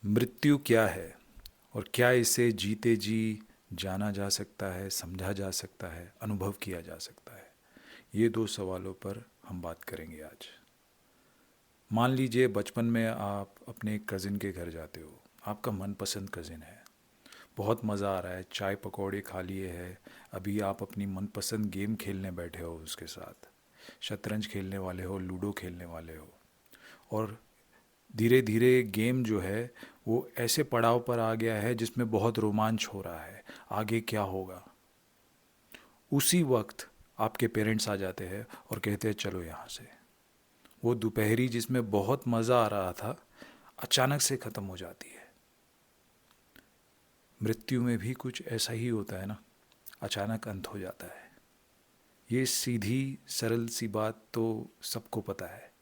मृत्यु क्या है और क्या इसे जीते जी जाना जा सकता है, समझा जा सकता है, अनुभव किया जा सकता है? ये दो सवालों पर हम बात करेंगे आज। मान लीजिए बचपन में आप अपने कज़िन के घर जाते हो। आपका मनपसंद कज़िन है। बहुत मज़ा आ रहा है, चाय पकौड़े खा लिए है। अभी आप अपनी मनपसंद गेम खेलने बैठे हो उसके साथ। शतरंज खेलने वाले हो, लूडो खेलने वाले हो। और धीरे धीरे गेम जो है वो ऐसे पड़ाव पर आ गया है जिसमें बहुत रोमांच हो रहा है। आगे क्या होगा? उसी वक्त आपके पेरेंट्स आ जाते हैं और कहते हैं चलो यहाँ से। वो दोपहरी जिसमें बहुत मज़ा आ रहा था अचानक से ख़त्म हो जाती है। मृत्यु में भी कुछ ऐसा ही होता है ना, अचानक अंत हो जाता है। ये सीधी सरल सी बात तो सबको पता है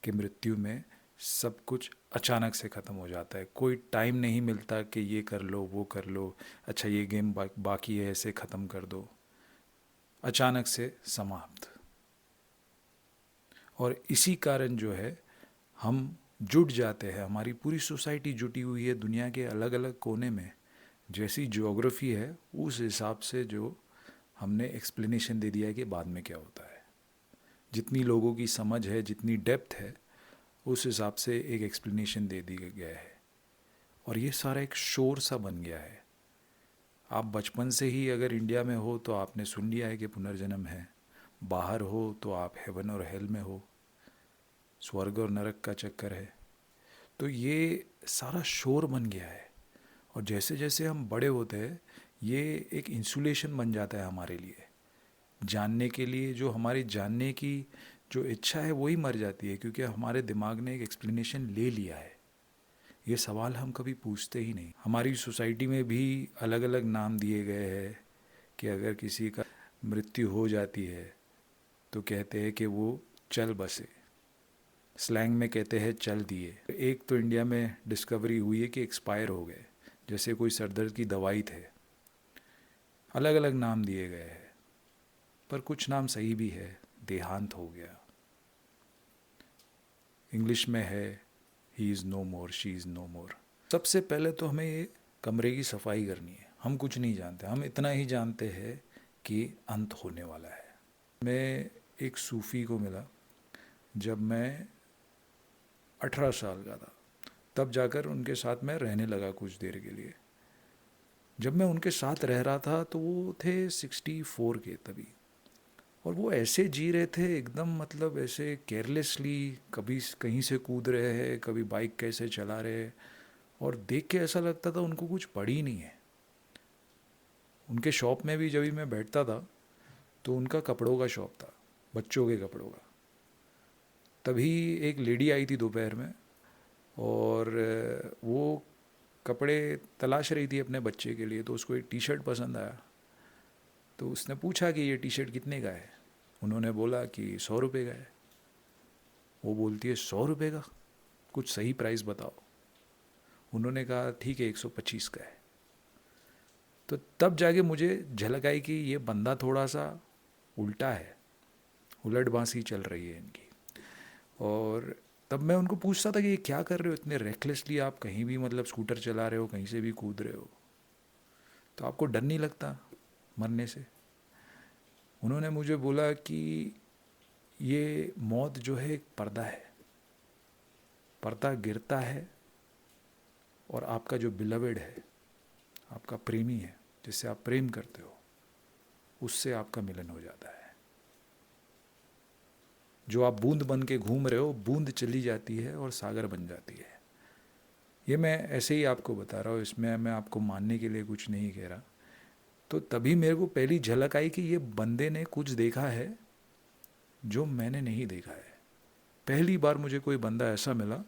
कि मृत्यु में सब कुछ अचानक से ख़त्म हो जाता है। कोई टाइम नहीं मिलता कि ये कर लो वो कर लो, अच्छा ये गेम बाकी है ऐसे ख़त्म कर दो। अचानक से समाप्त। और इसी कारण जो है हम जुट जाते हैं, हमारी पूरी सोसाइटी जुटी हुई है दुनिया के अलग अलग कोने में। जैसी ज्योग्राफी है उस हिसाब से जो हमने एक्सप्लेनेशन दे दिया है कि बाद में क्या होता है। जितनी लोगों की समझ है, जितनी डेप्थ है, उस हिसाब से एक एक्सप्लेनेशन दे दी गया है। और ये सारा एक शोर सा बन गया है। आप बचपन से ही अगर इंडिया में हो तो आपने सुन लिया है कि पुनर्जन्म है। बाहर हो तो आप हेवन और हेल में हो, स्वर्ग और नरक का चक्कर है। तो ये सारा शोर बन गया है। और जैसे जैसे हम बड़े होते हैं ये एक इंसुलेशन बन जाता है हमारे लिए। जानने के लिए जो हमारी जानने की जो इच्छा है वही मर जाती है, क्योंकि हमारे दिमाग ने एक एक्सप्लेनेशन ले लिया है। ये सवाल हम कभी पूछते ही नहीं। हमारी सोसाइटी में भी अलग अलग नाम दिए गए हैं कि अगर किसी का मृत्यु हो जाती है तो कहते हैं कि वो चल बसे। स्लैंग में कहते हैं चल दिए। एक तो इंडिया में डिस्कवरी हुई है कि एक्सपायर हो गए, जैसे कोई सरदर्द की दवाई थे। अलग अलग नाम दिए गए हैं, पर कुछ नाम सही भी है। देहांत हो गया। इंग्लिश में है he is no more, she is no more. सबसे पहले तो हमें ये कमरे की सफाई करनी है। हम कुछ नहीं जानते, हम इतना ही जानते हैं कि अंत होने वाला है। मैं एक सूफ़ी को मिला जब मैं 18 साल का था। तब जाकर उनके साथ मैं रहने लगा कुछ देर के लिए। जब मैं उनके साथ रह रहा था तो वो थे 64 के तभी। और वो ऐसे जी रहे थे एकदम, मतलब ऐसे केयरलेसली, कभी कहीं से कूद रहे हैं, कभी बाइक कैसे चला रहे हैं। और देख के ऐसा लगता था उनको कुछ पड़ी ही नहीं है। उनके शॉप में भी जब भी मैं बैठता था तो उनका कपड़ों का शॉप था, बच्चों के कपड़ों का। तभी एक लेडी आई थी दोपहर में और वो कपड़े तलाश रही थी अपने बच्चे के लिए। तो उसको एक टी शर्ट पसंद आया, तो उसने पूछा कि ये टी शर्ट कितने का है। उन्होंने बोला कि 100 रुपये का है। वो बोलती है 100 रुपये का, कुछ सही प्राइस बताओ। उन्होंने कहा ठीक है 125 का है। तो तब जाके मुझे झलक आई कि ये बंदा थोड़ा सा उल्टा है, उलट बांसी चल रही है इनकी। और तब मैं उनको पूछता था कि ये क्या कर रहे हो इतने रेकलेसली, आप कहीं भी मतलब स्कूटर चला रहे हो, कहीं से भी कूद रहे हो, तो आपको डर नहीं लगता मरने से? उन्होंने मुझे बोला कि ये मौत जो है एक पर्दा है। पर्दा गिरता है और आपका जो बिलवेड है, आपका प्रेमी है, जिससे आप प्रेम करते हो, उससे आपका मिलन हो जाता है। जो आप बूंद बन के घूम रहे हो, बूंद चली जाती है और सागर बन जाती है। ये मैं ऐसे ही आपको बता रहा हूँ, इसमें मैं आपको मानने के लिए कुछ नहीं कह रहा। तो तभी मेरे को पहली झलक आई कि ये बंदे ने कुछ देखा है जो मैंने नहीं देखा है। पहली बार मुझे कोई बंदा ऐसा मिला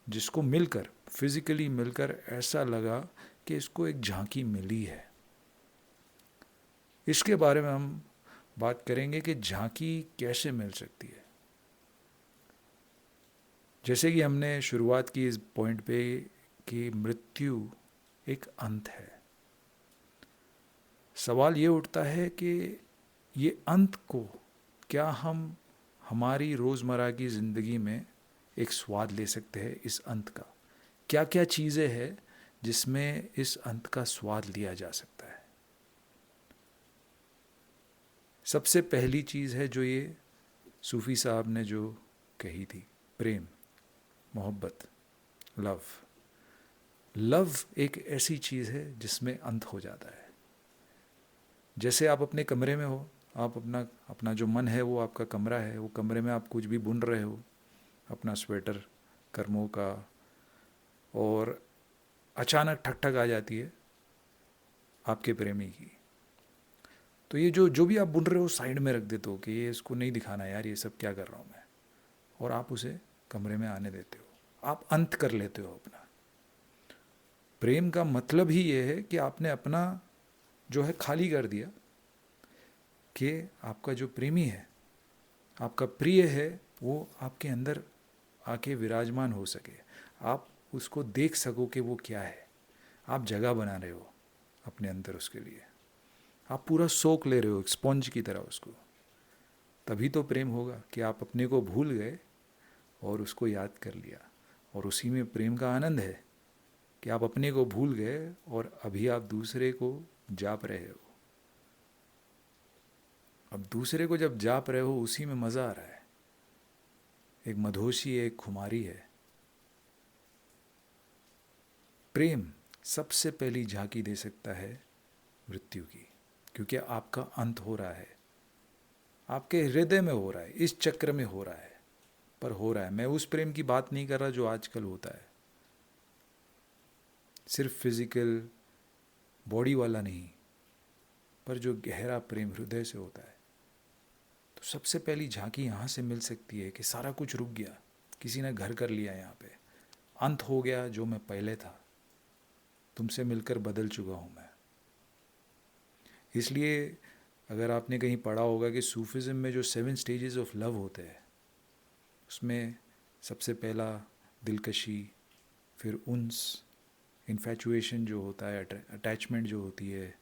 जिसको मिलकर, फिजिकली मिलकर ऐसा लगा कि इसको एक झांकी मिली है। इसके बारे में हम बात करेंगे कि झांकी कैसे मिल सकती है। जैसे कि हमने शुरुआत की इस पॉइंट पे कि मृत्यु एक अंत है। सवाल ये उठता है कि ये अंत को क्या हम हमारी रोज़मर्रा की ज़िंदगी में एक स्वाद ले सकते हैं इस अंत का, क्या क्या चीज़ें हैं जिसमें इस अंत का स्वाद लिया जा सकता है। सबसे पहली चीज़ है जो ये सूफ़ी साहब ने जो कही थी, प्रेम, मोहब्बत, लव। लव एक ऐसी चीज़ है जिसमें अंत हो जाता है। जैसे आप अपने कमरे में हो, आप अपना अपना जो मन है वो आपका कमरा है, वो कमरे में आप कुछ भी बुन रहे हो, अपना स्वेटर कर्मों का, और अचानक ठक ठक आ जाती है आपके प्रेमी की। तो ये जो जो भी आप बुन रहे हो साइड में रख देते हो कि ये इसको नहीं दिखाना यार, ये सब क्या कर रहा हूँ मैं, और आप उसे कमरे में आने देते हो, आप अंत कर लेते हो अपना। प्रेम का मतलब ही ये है कि आपने अपना जो है खाली कर दिया, कि आपका जो प्रेमी है, आपका प्रिय है, वो आपके अंदर आके विराजमान हो सके, आप उसको देख सको कि वो क्या है। आप जगह बना रहे हो अपने अंदर उसके लिए, आप पूरा सोख ले रहे हो स्पॉन्ज की तरह उसको। तभी तो प्रेम होगा कि आप अपने को भूल गए और उसको याद कर लिया। और उसी में प्रेम का आनंद है कि आप अपने को भूल गए और अभी आप दूसरे को जाप रहे हो। अब दूसरे को जब जाप रहे हो उसी में मज़ा आ रहा है। एक मधोशी है, एक खुमारी है। प्रेम सबसे पहली झांकी दे सकता है मृत्यु की, क्योंकि आपका अंत हो रहा है, आपके हृदय में हो रहा है, इस चक्र में हो रहा है, पर हो रहा है। मैं उस प्रेम की बात नहीं कर रहा जो आजकल होता है, सिर्फ फिजिकल बॉडी वाला नहीं, पर जो गहरा प्रेम हृदय से होता है। तो सबसे पहली झांकी यहाँ से मिल सकती है कि सारा कुछ रुक गया, किसी ने घर कर लिया, यहाँ पे अंत हो गया। जो मैं पहले था, तुमसे मिलकर बदल चुका हूँ मैं। इसलिए अगर आपने कहीं पढ़ा होगा कि सूफिज़म में जो 7 स्टेजेस ऑफ लव होते हैं, उसमें सबसे पहला दिलकशी, फिर उन्स, इन्फैचुएशन जो होता है, अटैचमेंट जो होती है,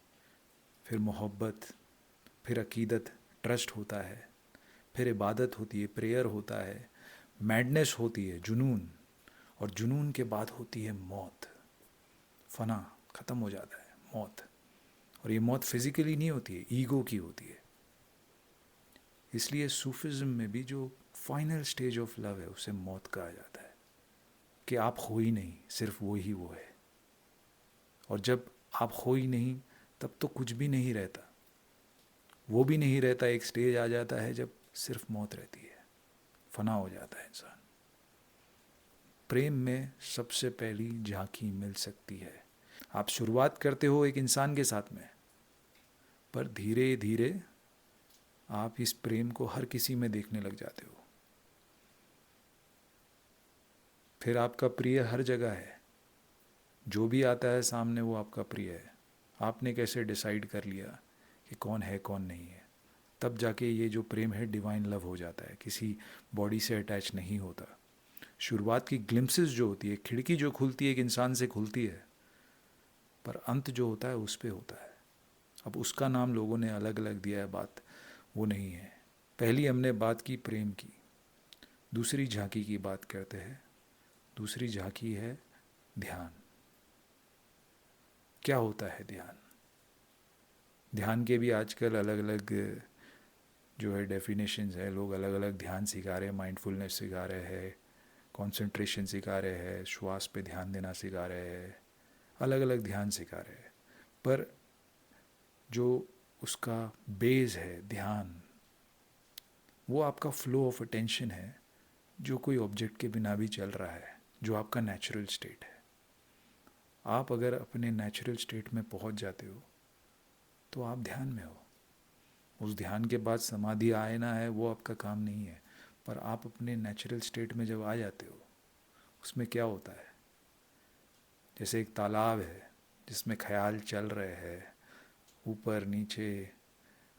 फिर मोहब्बत, फिर अकीदत, ट्रस्ट होता है, फिर इबादत होती है, प्रेयर होता है, मैडनेस होती है, जुनून, और जुनून के बाद होती है मौत, फना, ख़त्म हो जाता है मौत। और ये मौत फिज़िकली नहीं होती है, ईगो की होती है। इसलिए सूफिज़म में भी जो फाइनल स्टेज ऑफ लव है उसे मौत कहा जाता है, कि आप हो ही नहीं, सिर्फ वो ही वो है। और जब आप हो ही नहीं तब तो कुछ भी नहीं रहता, वो भी नहीं रहता। एक स्टेज आ जाता है जब सिर्फ मौत रहती है, फना हो जाता है इंसान। प्रेम में सबसे पहली झांकी मिल सकती है। आप शुरुआत करते हो एक इंसान के साथ में, पर धीरे धीरे आप इस प्रेम को हर किसी में देखने लग जाते हो। फिर आपका प्रिय हर जगह है, जो भी आता है सामने वो आपका प्रिय है। आपने कैसे डिसाइड कर लिया कि कौन है कौन नहीं है, तब जाके ये जो प्रेम है डिवाइन लव हो जाता है, किसी बॉडी से अटैच नहीं होता। शुरुआत की ग्लिम्पसेस जो होती है, खिड़की जो खुलती है एक इंसान से खुलती है, पर अंत जो होता है उस पे होता है। अब उसका नाम लोगों ने अलग अलग दिया है, बात वो नहीं है। पहली हमने बात की प्रेम की, दूसरी झांकी की बात करते हैं। दूसरी झांकी है ध्यान। क्या होता है ध्यान? ध्यान के भी आजकल अलग अलग जो है डेफिनेशंस है, लोग अलग अलग ध्यान सिखा रहे हैं, माइंडफुलनेस सिखा रहे हैं, कंसंट्रेशन सिखा रहे हैं, श्वास पे ध्यान देना सिखा रहे हैं, अलग अलग ध्यान सिखा रहे हैं। पर जो उसका बेस है ध्यान, वो आपका फ्लो ऑफ अटेंशन है, जो कोई ऑब्जेक्ट के बिना भी चल रहा है, जो आपका नेचुरल स्टेट है। आप अगर अपने नेचुरल स्टेट में पहुंच जाते हो तो आप ध्यान में हो। उस ध्यान के बाद समाधि आए ना है वो आपका काम नहीं है, पर आप अपने नेचुरल स्टेट में जब आ जाते हो, उसमें क्या होता है, जैसे एक तालाब है जिसमें ख्याल चल रहे हैं, ऊपर नीचे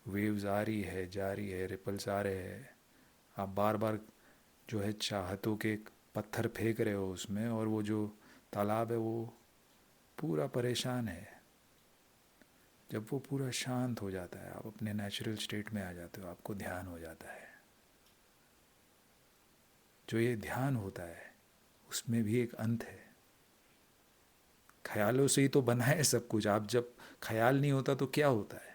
वेव्स आ रही है, जा रही है, रिपल्स आ रहे हैं। आप बार बार जो है चाहतों के पत्थर फेंक रहे हो उसमें, और वो जो तालाब है वो पूरा परेशान है। जब वो पूरा शांत हो जाता है, आप अपने नेचुरल स्टेट में आ जाते हो, आपको ध्यान हो जाता है। जो ये ध्यान होता है उसमें भी एक अंत है, ख्यालों से ही तो बना है सब कुछ। आप जब ख्याल नहीं होता तो क्या होता है?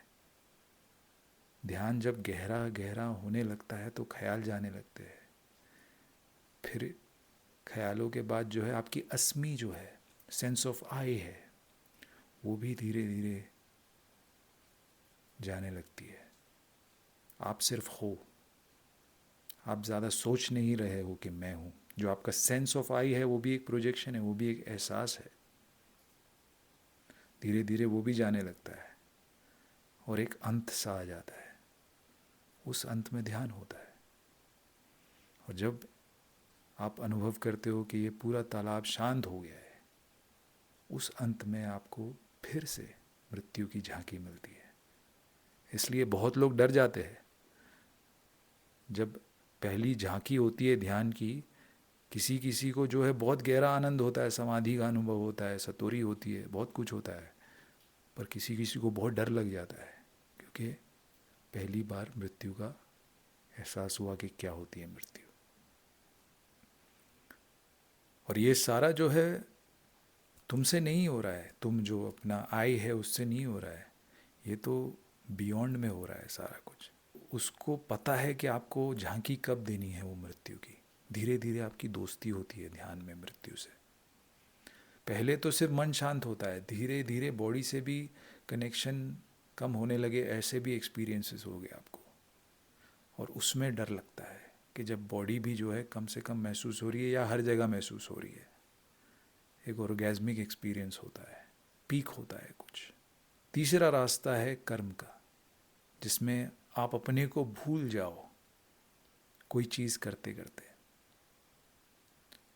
ध्यान जब गहरा गहरा होने लगता है तो ख्याल जाने लगते हैं। फिर ख्यालों के बाद जो है आपकी अस्मी जो है, सेंस ऑफ आई है, वो भी धीरे धीरे जाने लगती है। आप सिर्फ हो, आप ज़्यादा सोच नहीं रहे हो कि मैं हूँ। जो आपका सेंस ऑफ आई है वो भी एक प्रोजेक्शन है, वो भी एक एहसास है। धीरे धीरे वो भी जाने लगता है और एक अंत सा आ जाता है। उस अंत में ध्यान होता है। और जब आप अनुभव करते हो कि ये पूरा तालाब शांत हो गया है, उस अंत में आपको फिर से मृत्यु की झांकी मिलती है। इसलिए बहुत लोग डर जाते हैं जब पहली झांकी होती है ध्यान की। किसी किसी को जो है बहुत गहरा आनंद होता है, समाधि का अनुभव होता है, सतोरी होती है, बहुत कुछ होता है। पर किसी किसी को बहुत डर लग जाता है, क्योंकि पहली बार मृत्यु का एहसास हुआ कि क्या होती है मृत्यु। और ये सारा जो है तुमसे नहीं हो रहा है, तुम जो अपना आई है उससे नहीं हो रहा है। ये तो बियॉन्ड में हो रहा है सारा कुछ। उसको पता है कि आपको झांकी कब देनी है वो मृत्यु की। धीरे धीरे आपकी दोस्ती होती है ध्यान में मृत्यु से। पहले तो सिर्फ मन शांत होता है, धीरे धीरे बॉडी से भी कनेक्शन कम होने लगे। ऐसे भी एक्सपीरियंसेस हो गए आपको। और उसमें डर लगता है कि जब बॉडी भी जो है कम से कम महसूस हो रही है या हर जगह महसूस हो रही है, एक ऑर्गेज्मिक एक्सपीरियंस होता है, पीक होता है कुछ। तीसरा रास्ता है कर्म का, जिसमें आप अपने को भूल जाओ कोई चीज़ करते करते।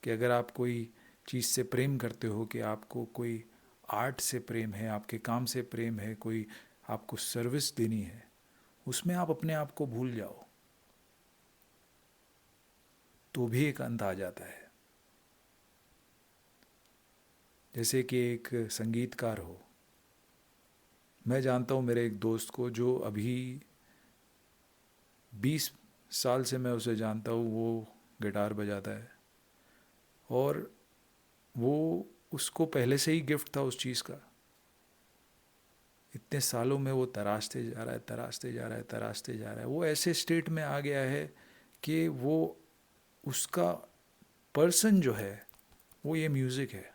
कि अगर आप कोई चीज़ से प्रेम करते हो, कि आपको कोई आर्ट से प्रेम है, आपके काम से प्रेम है, कोई आपको सर्विस देनी है, उसमें आप अपने आप को भूल जाओ तो भी एक अंत आ जाता है। जैसे कि एक संगीतकार हो। मैं जानता हूँ मेरे एक दोस्त को जो अभी 20 साल से मैं उसे जानता हूँ, वो गिटार बजाता है। और वो उसको पहले से ही गिफ्ट था उस चीज़ का। इतने सालों में वो तराशते जा रहा है, तराशते जा रहा है, तराशते जा रहा है। वो ऐसे स्टेट में आ गया है कि वो, उसका पर्सन जो है वो ये म्यूज़िक है।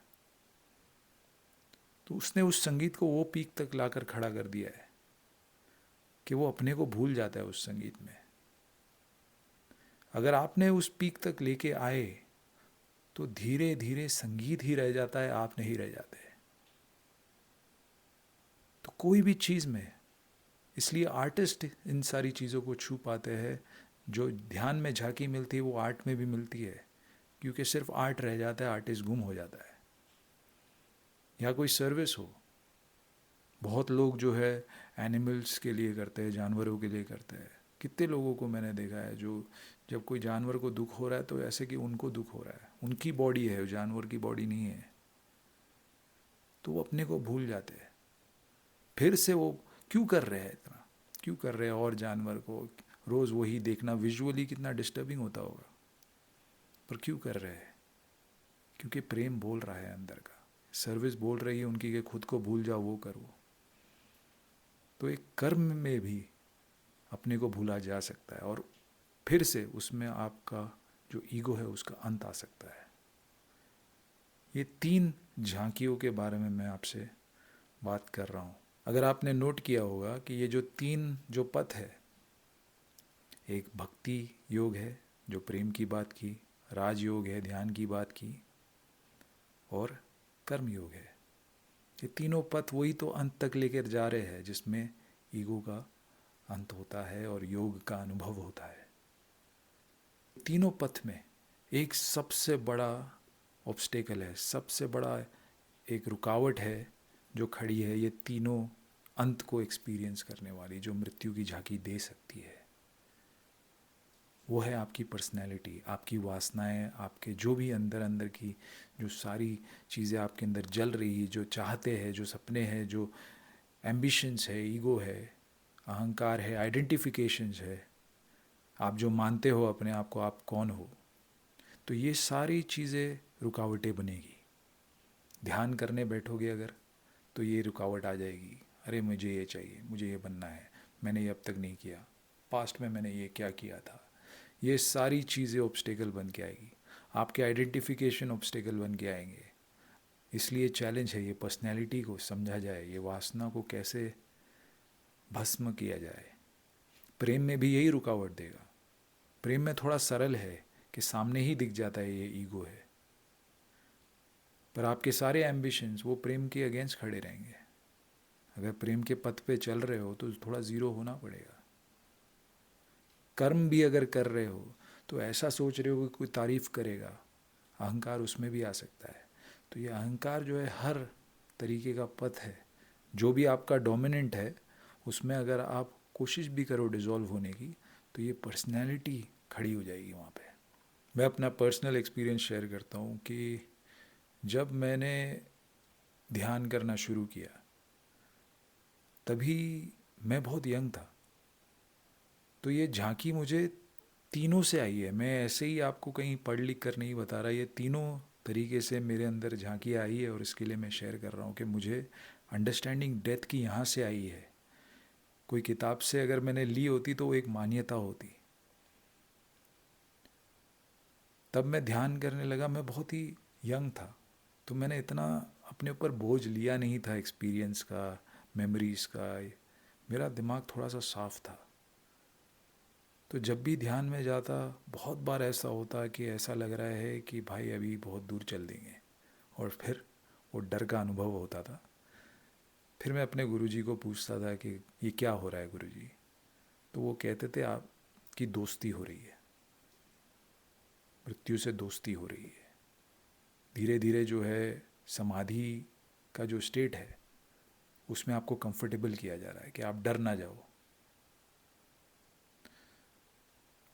तो उसने उस संगीत को वो पीक तक लाकर खड़ा कर दिया है कि वो अपने को भूल जाता है उस संगीत में। अगर आपने उस पीक तक लेके आए तो धीरे धीरे संगीत ही रह जाता है, आप नहीं रह जाते। तो कोई भी चीज़ में, इसलिए आर्टिस्ट इन सारी चीज़ों को छू पाते हैं। जो ध्यान में झांकी मिलती है वो आर्ट में भी मिलती है, क्योंकि सिर्फ आर्ट रह जाता है, आर्टिस्ट गुम हो जाता है। या कोई सर्विस हो, बहुत लोग जो है एनिमल्स के लिए करते हैं, जानवरों के लिए करते हैं। कितने लोगों को मैंने देखा है जो जब कोई जानवर को दुख हो रहा है तो ऐसे कि उनको दुख हो रहा है, उनकी बॉडी है, जानवर की बॉडी नहीं है, तो वो अपने को भूल जाते हैं। फिर से वो क्यों कर रहे हैं इतना, क्यों कर रहे हैं? और जानवर को रोज़ वही देखना विजुअली कितना डिस्टर्बिंग होता होगा, पर क्यों कर रहे हैं? क्योंकि प्रेम बोल रहा है अंदर का, सर्विस बोल रही है उनकी कि खुद को भूल जाओ, वो करो। तो एक कर्म में भी अपने को भूला जा सकता है और फिर से उसमें आपका जो ईगो है उसका अंत आ सकता है। ये 3 झांकियों के बारे में मैं आपसे बात कर रहा हूँ। अगर आपने नोट किया होगा कि ये जो 3 जो पथ है, एक भक्ति योग है जो प्रेम की बात की, राजयोग है ध्यान की बात की, और कर्म योग है। ये तीनों पथ वही तो अंत तक लेकर जा रहे हैं, जिसमें ईगो का अंत होता है और योग का अनुभव होता है। तीनों पथ में एक सबसे बड़ा ऑब्स्टेकल है, सबसे बड़ा एक रुकावट है जो खड़ी है ये तीनों अंत को एक्सपीरियंस करने वाली, जो मृत्यु की झांकी दे सकती है। वो है आपकी पर्सनैलिटी, आपकी वासनाएं, आपके जो भी अंदर अंदर की जो सारी चीज़ें आपके अंदर जल रही, जो चाहते हैं, जो सपने हैं, जो एम्बिशंस है, ईगो है, अहंकार है, आइडेंटिफिकेशंस है, आप जो मानते हो अपने आप को आप कौन हो। तो ये सारी चीज़ें रुकावटें बनेगी। ध्यान करने बैठोगे अगर, तो ये रुकावट आ जाएगी, अरे मुझे ये चाहिए, मुझे ये बनना है, मैंने ये अब तक नहीं किया, पास्ट में मैंने ये क्या किया था। ये सारी चीज़ें ऑब्स्टेकल बन के आएगी, आपके आइडेंटिफिकेशन ऑब्स्टेकल बन के आएंगे। इसलिए चैलेंज है ये पर्सनैलिटी को समझा जाए, ये वासना को कैसे भस्म किया जाए। प्रेम में भी यही रुकावट देगा। प्रेम में थोड़ा सरल है कि सामने ही दिख जाता है ये ईगो है, पर आपके सारे एम्बिशंस वो प्रेम के अगेंस्ट खड़े रहेंगे। अगर प्रेम के पथ पे चल रहे हो तो थोड़ा ज़ीरो होना पड़ेगा। कर्म भी अगर कर रहे हो तो ऐसा सोच रहे हो कि कोई तारीफ करेगा, अहंकार उसमें भी आ सकता है। तो ये अहंकार जो है हर तरीके का पथ है, जो भी आपका डोमिनेंट है उसमें अगर आप कोशिश भी करो डिज़ोल्व होने की, तो ये पर्सनैलिटी खड़ी हो जाएगी वहाँ पे। मैं अपना पर्सनल एक्सपीरियंस शेयर करता हूँ कि जब मैंने ध्यान करना शुरू किया तभी मैं बहुत यंग था, तो ये झांकी मुझे तीनों से आई है। मैं ऐसे ही आपको कहीं पढ़ लिख कर नहीं बता रहा, ये तीनों तरीके से मेरे अंदर झांकी आई है, और इसके लिए मैं शेयर कर रहा हूँ कि मुझे अंडरस्टैंडिंग डेथ की यहाँ से आई है। कोई किताब से अगर मैंने ली होती तो वो एक मान्यता होती। तब मैं ध्यान करने लगा, मैं बहुत ही यंग था, तो मैंने इतना अपने ऊपर बोझ लिया नहीं था एक्सपीरियंस का, मेमोरीज़ का। मेरा दिमाग थोड़ा सा साफ था। तो जब भी ध्यान में जाता, बहुत बार ऐसा होता कि ऐसा लग रहा है कि भाई अभी बहुत दूर चल देंगे, और फिर वो डर का अनुभव होता था। फिर मैं अपने गुरुजी को पूछता था कि ये क्या हो रहा है गुरुजी। तो वो कहते थे आपकी दोस्ती हो रही है, मृत्यु से दोस्ती हो रही है। धीरे धीरे जो है समाधि का जो स्टेट है उसमें आपको कंफर्टेबल किया जा रहा है कि आप डर ना जाओ।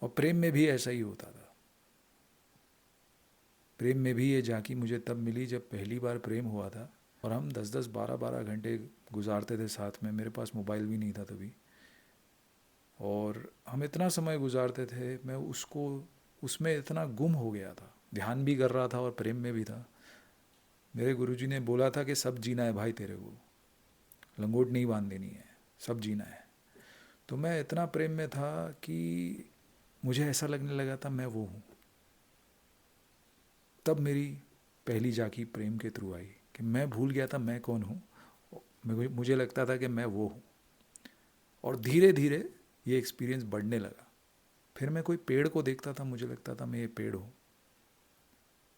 और प्रेम में भी ऐसा ही होता था। प्रेम में भी ये झांकी मुझे तब मिली जब पहली बार प्रेम हुआ था, और हम 10-10 12-12 घंटे गुजारते थे साथ में। मेरे पास मोबाइल भी नहीं था तभी, और हम इतना समय गुजारते थे, मैं उसको उसमें इतना गुम हो गया था। ध्यान भी कर रहा था और प्रेम में भी था। मेरे गुरुजी ने बोला था कि सब जीना है भाई, तेरे को लंगोट नहीं बांध देनी है, सब जीना है। तो मैं इतना प्रेम में था कि मुझे ऐसा लगने लगा था मैं वो हूँ। तब मेरी पहली झांकी प्रेम के थ्रू आई कि मैं भूल गया था मैं कौन हूँ। मुझे लगता था कि मैं वो हूँ, और धीरे धीरे ये एक्सपीरियंस बढ़ने लगा। फिर मैं कोई पेड़ को देखता था, मुझे लगता था मैं ये पेड़ हूँ।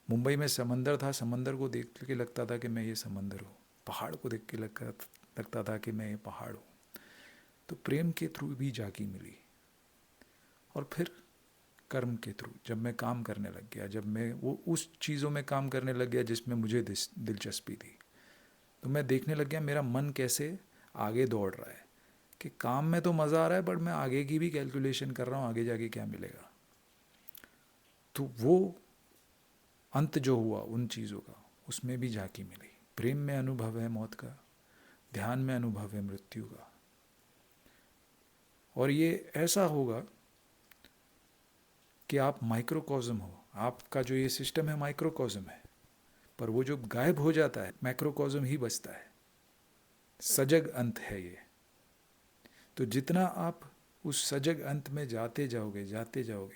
मुंबई में समंदर था, समंदर को देख के लगता था कि मैं ये समंदर हूँ। पहाड़ को देख के लगता था कि मैं ये पहाड़ हूँ। तो प्रेम के थ्रू भी झांकी मिली। और फिर कर्म के थ्रू जब मैं काम करने लग गया, जब मैं वो उस चीज़ों में काम करने लग गया जिसमें मुझे दिलचस्पी थी, तो मैं देखने लग गया मेरा मन कैसे आगे दौड़ रहा है, कि काम में तो मज़ा आ रहा है बट मैं आगे की भी कैलकुलेशन कर रहा हूँ, आगे जाके क्या मिलेगा। तो वो अंत जो हुआ उन चीज़ों का, उसमें भी झांकी मिली। प्रेम में अनुभव है मौत का, ध्यान में अनुभव है मृत्यु का। और ये ऐसा होगा कि आप माइक्रोकॉज्म हो, आपका जो ये सिस्टम है माइक्रोकॉज्म है, पर वो जो गायब हो जाता है मैक्रोकॉज्म ही बचता है। सजग अंत है ये। तो जितना आप उस सजग अंत में जाते जाओगे,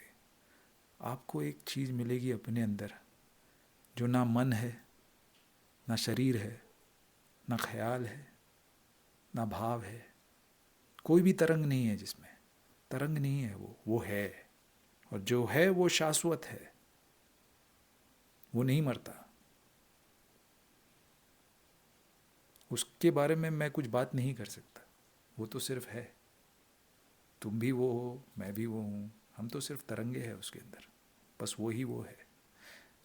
आपको एक चीज़ मिलेगी अपने अंदर, जो ना मन है, ना शरीर है, ना ख्याल है, ना भाव है। कोई भी तरंग नहीं है जिसमें, तरंग नहीं है, वो है। और जो है वो शाश्वत है, वो नहीं मरता। उसके बारे में मैं कुछ बात नहीं कर सकता, वो तो सिर्फ है। तुम भी वो हो, मैं भी वो हूँ, हम तो सिर्फ तरंगे हैं उसके अंदर, बस वो ही वो है।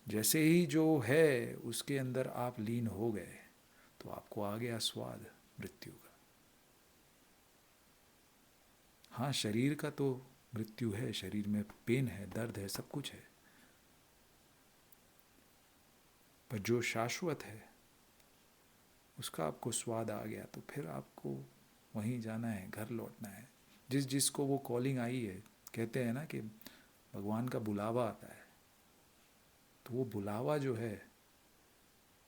जैसे ही जो है उसके अंदर आप लीन हो गए, तो आपको आ गया स्वाद मृत्यु का। हाँ, शरीर का तो मृत्यु है, शरीर में पेन है, दर्द है, सब कुछ है, पर जो शाश्वत है उसका आपको स्वाद आ गया, तो फिर आपको वहीं जाना है, घर लौटना है। जिसको वो कॉलिंग आई है, कहते हैं ना कि भगवान का बुलावा आता है, तो वो बुलावा जो है,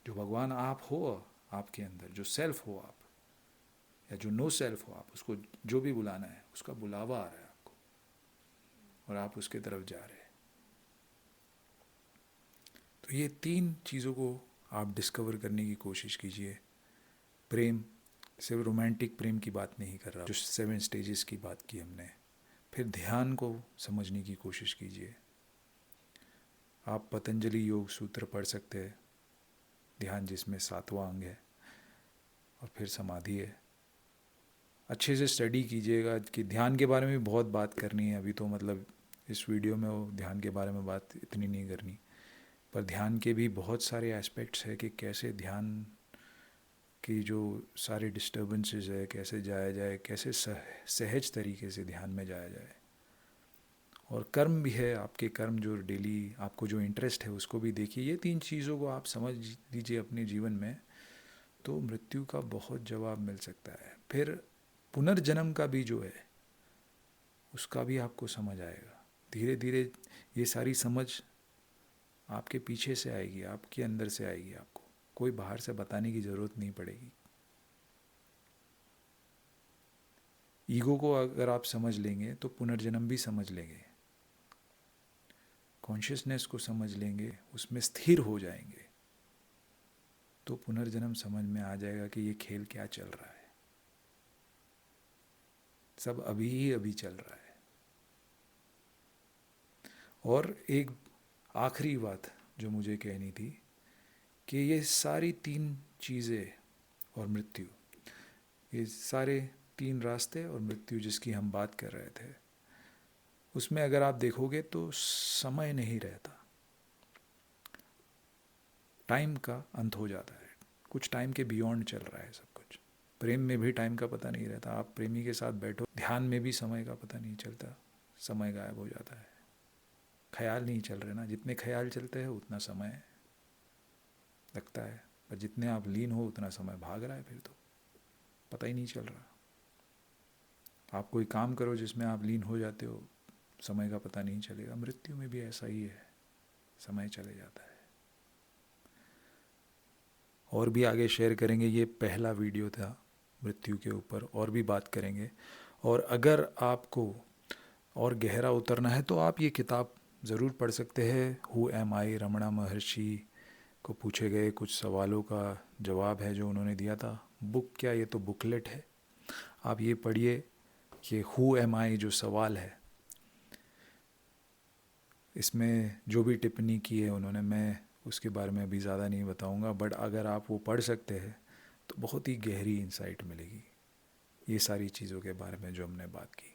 जो भगवान आप हो, आपके अंदर जो सेल्फ हो आप, या जो नो सेल्फ हो आप, उसको जो भी बुलाना है, उसका बुलावा आ रहा है आपको और आप उसके तरफ जा रहे हैं। तो ये 3 चीज़ों को आप डिस्कवर करने की कोशिश कीजिए। प्रेम, सिर्फ रोमांटिक प्रेम की बात नहीं कर रहा, जो 7 स्टेजेस की बात की हमने। फिर ध्यान को समझने की कोशिश कीजिए। आप पतंजलि योग सूत्र पढ़ सकते हैं, ध्यान जिसमें 7वां अंग है, और फिर समाधि है। अच्छे से स्टडी कीजिएगा कि ध्यान के बारे में भी बहुत बात करनी है। अभी तो मतलब इस वीडियो में वो ध्यान के बारे में बात इतनी नहीं करनी, पर ध्यान के भी बहुत सारे एस्पेक्ट्स है कि कैसे ध्यान की जो सारे डिस्टर्बेंसेस है कैसे जाया जाए, कैसे सहज तरीके से ध्यान में जाया जाए। और कर्म भी है, आपके कर्म जो डेली आपको जो इंटरेस्ट है उसको भी देखिए। ये 3 चीज़ों को आप समझ लीजिए अपने जीवन में, तो मृत्यु का बहुत जवाब मिल सकता है। फिर पुनर्जन्म का भी जो है उसका भी आपको समझ आएगा। धीरे धीरे ये सारी समझ आपके पीछे से आएगी, आपके अंदर से आएगी। आपको कोई बाहर से बताने की ज़रूरत नहीं पड़ेगी। ईगो को अगर आप समझ लेंगे तो पुनर्जन्म भी समझ लेंगे, कॉन्शियसनेस को समझ लेंगे, उसमें स्थिर हो जाएंगे, तो पुनर्जन्म समझ में आ जाएगा कि ये खेल क्या चल रहा है। सब अभी ही अभी चल रहा है। और एक आखिरी बात जो मुझे कहनी थी कि ये सारी 3 चीज़ें और मृत्यु, ये सारे 3 रास्ते और मृत्यु जिसकी हम बात कर रहे थे, उसमें अगर आप देखोगे तो समय नहीं रहता, टाइम का अंत हो जाता है। कुछ टाइम के बियॉन्ड चल रहा है सब कुछ। प्रेम में भी टाइम का पता नहीं रहता। आप प्रेमी के साथ बैठो, ध्यान में भी समय का पता नहीं चलता, समय गायब हो जाता है। ख्याल नहीं चल रहे ना, जितने ख्याल चलते हैं उतना समय लगता है, पर जितने आप लीन हो उतना समय भाग रहा है, फिर तो पता ही नहीं चल रहा। आप कोई काम करो जिसमें आप लीन हो जाते हो, समय का पता नहीं चलेगा। मृत्यु में भी ऐसा ही है, समय चले जाता है। और भी आगे शेयर करेंगे, ये पहला वीडियो था मृत्यु के ऊपर, और भी बात करेंगे। और अगर आपको और गहरा उतरना है तो आप ये किताब ज़रूर पढ़ सकते हैं। हु एम आई, रमणा महर्षि को पूछे गए कुछ सवालों का जवाब है जो उन्होंने दिया था। बुक क्या, ये तो बुकलेट है, आप ये पढ़िए। ये हु एम आई जो सवाल है, इसमें जो भी टिप्पणी की है उन्होंने, मैं उसके बारे में अभी ज़्यादा नहीं बताऊंगा, बट अगर आप वो पढ़ सकते हैं तो बहुत ही गहरी इंसाइट मिलेगी ये सारी चीज़ों के बारे में जो हमने बात की।